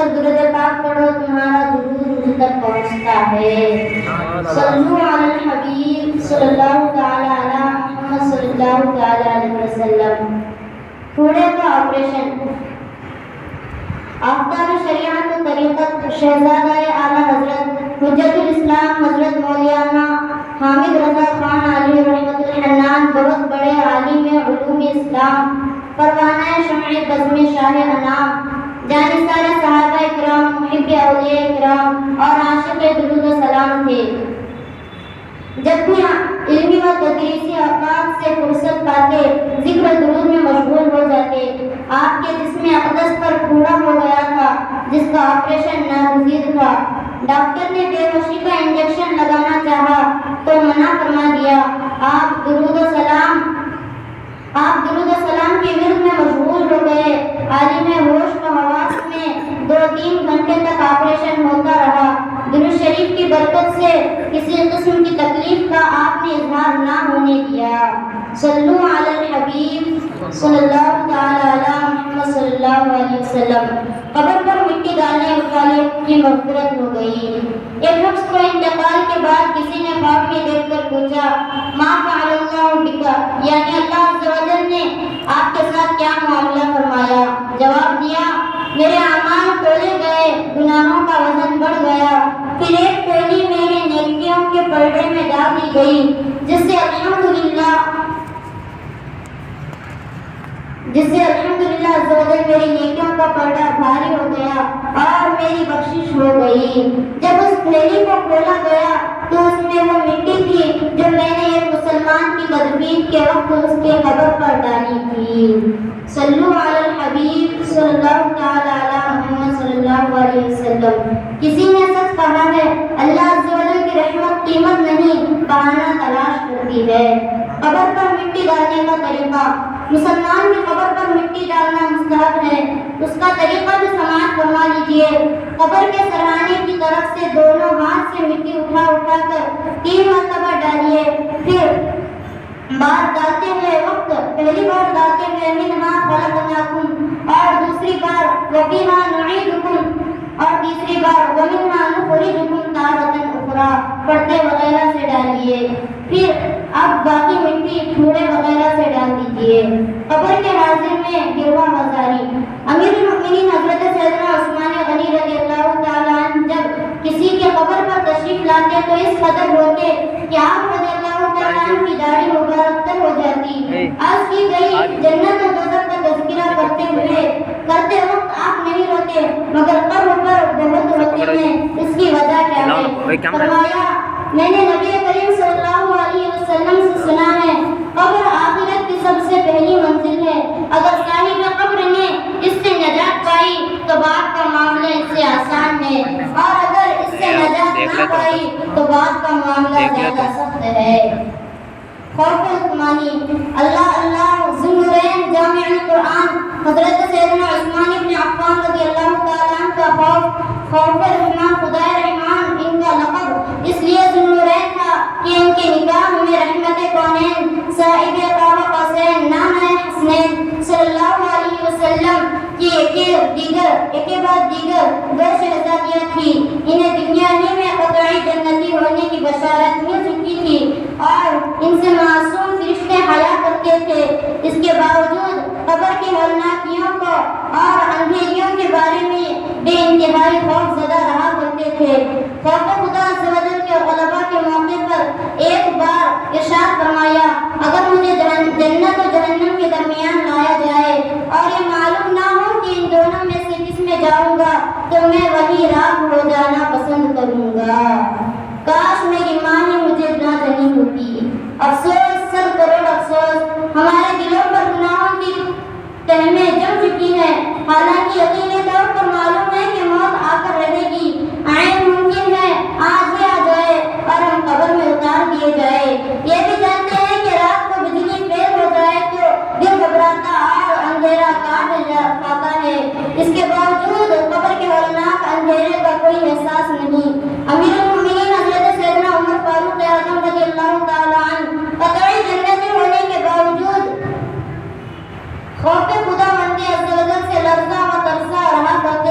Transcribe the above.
پر درود پاک پڑھو تمہارا درود مجھ تک پہنچتا ہے۔ صلو علی الحبیب صلی اللہ تعالی علی محمد صلی اللہ تعالی علیہ وسلم۔ پھوڑے کا آپریشن۔ آفتاب شریعت و طریقت شہزادہ اعلیٰ حضرت حجت الاسلام حضرت مولانا حامد رضا خان علی رحمۃ الحنان بہت بڑے عالم علوم اسلام، پروانہ شمع بزم شاہ انام، جانثار صحابہ کرام، محب اولیاء کرام اور عاشق درود و سلام تھے۔ جب بھی علمی و تدریسی اوقات سے فرصت پاتے ذکر درود میں مشغول ہو جاتے۔ آپ کے جسم اقدس پر پھوڑا ہو گیا تھا جس کا آپریشن ناگزیر تھا۔ ڈاکٹر نے بے ہوشی کا انجیکشن لگانا چاہا تو منع فرما دیا۔ آپ درود و سلام کے ورد میں مشغول ہو گئے۔ عالم ہوش و حواس میں 2-3 گھنٹے تک آپریشن ہوتا رہا۔ درود شریف کی برکت سے کسی قسم کی تکلیف کا آپ نے اظہار نہ ہونے دیا۔ صلو علی الحبیب صلی اللہ تعالی علی محمد صلی اللہ علیہ وسلم۔ قبر پر مٹی ڈالنے والے کی مغفرت ہو گئی۔ ایک شخص کو انتقال کے بعد کسی نے خواب میں دیکھ کر پوچھا، ما فعل اللہ بک، یعنی اللہ عز و جل نے آپ کے ساتھ کیا معاملہ فرمایا؟ جواب دیا، میرے اعمال تولے گئے، گناہوں کا وزن بڑھ گیا، پھر ایک تھیلی میرے نیکیوں کے پردے میں ڈال دی گئی جس سے الحمدللہ عز و جل میری نیکیوں کا پردہ بھاری ہو گیا اور میری بخشش ہو گئی۔ جب اس تھیلی کو کھولا گیا تو اس میں وہ مٹی تھی جو میں نے ایک مسلمان کی تدفین کے وقت اس کے قبر پر ڈالی تھی۔ صلو علی الحبیب صلی اللہ تعالی علی محمد صلی اللہ علیہ وسلم۔ کسی نے سچ کہا ہے، اللہ عز و جل کی رحمت قیمت نہیں بہانہ تلاش کرتی ہے۔ قبر پر مٹی ڈالنے کا طریقہ۔ مسلمان کی قبر پر مٹی ڈالنا مستحب ہے، اس کا طریقہ بھی سماعت فرما لیجئے۔ قبر کے سرہانے کی طرف سے دونوں ہاتھ سے مٹی اٹھا کر 3 مرتبہ ڈالیے، پھر بار ڈالتے ہوئے وقت پہلی بار ڈالتے ہوئے منہا خلقناکم اور دوسری بار وفیہا نعیدکم اور تیسری بار ومنہا نخرجکم تارۃ اخری پڑھتے وغیرہ سے ڈالیے۔ پھر اب باقی مٹی پھوڑے وغیرہ سے ڈال دیجیے۔ قبر کے حاضر میں گروہ بازاری۔ امیر المؤمنین حضرت سیدنا عثمان غنی رضی اللہ تعالیٰ عنہ جب کسی کے قبر پر تشریف لاتے تو اس قدر ہوتے کہ آپ رضی اللہ تعالیٰ عنہ کی داڑھی مبارک تر ہو جاتی۔ عرض کی گئی، جنت و دوزخ کا تذکرہ کرتے وقت آپ نہیں روتے مگر قبر پر بہت روتے ہیں، اس کی وجہ کیا ہے؟ فرمایا، میں نے نبی کریم صلی اللہ علیہ وسلم سے سنا ہے، قبر آخرت کی سب سے پہلی منزل ہے۔ اگر صاحب قبر نے اس سے نجات پائی تو بعد کا معاملہ اس سے آسان ہے، اور اگر اس سے نجات نہ پائی تو بعد کا معاملہ زیادہ سخت ہے۔ خوف عثمانی۔ اللہ ذو النورین جامع القرآن حضرت سیدنا عثمان بن عفان رضی اللہ تعالیٰ عنہ کا خوف رحمان خدائے رحمان ان کا لقب اس لیے ذو النورین تھا کہ ان کے نکاح میں رحمت کونین صاحب قاب قوسین نانہ حسنین صلی اللہ علیہ وسلم کی ایک بعد دیگر 2 شہزادیاں تھیں۔ انہیں دنیا ہی میں قطعی جنتی ہونے کی بشارت مل چکی تھی اور ان سے معصوم فرشتے حیا کرتے تھے۔ اس کے باوجود قبر کی ہولناکیوں کو اور اندھیریوں کے بارے میں بے انتہائی خوف زدہ رہا کرتے تھے۔ خوف خدا عز و جل کے غلبہ کے موقع پر ایک بار ارشاد فرمایا، اگر مجھے جنت و جہنم کے درمیان لایا جائے اور یہ معلوم نہ ہو کہ ان دونوں میں سے کس میں جاؤں گا تو میں وہی راہ ہو جانا پسند کروں گا۔ کاش میری ماں نے مجھے نہ جنی ہوتی۔ افسوس، 100 کروڑ افسوس، ہمارے دلوں پر گناہوں کی تہمیں جم چکی ہیں، حالانکہ یقینی طور پر معلوم ہے کہ موت آ کر رہے گی۔ عین ممکن ہے آج ہی آ جائے اور ہم قبر میں اتار دیے جائے۔ یہ بھی جانتے ہیں کہ رات کو بجلی فیل ہو جائے تو دل گھبراتا اور اندھیرا کاٹ پاتا ہے، اس کے باوجود قبر کے ہولناک اندھیرے کا کوئی احساس نہیں۔ امیر المؤمنین حضرت سیدنا عمر فاروق اعظم رضی اللہ تعالیٰ عنہ قطعی جنتی ہونے کے باوجود خوف خدا مندی عز و جل سے لرزاں و ترساں رہا کرتے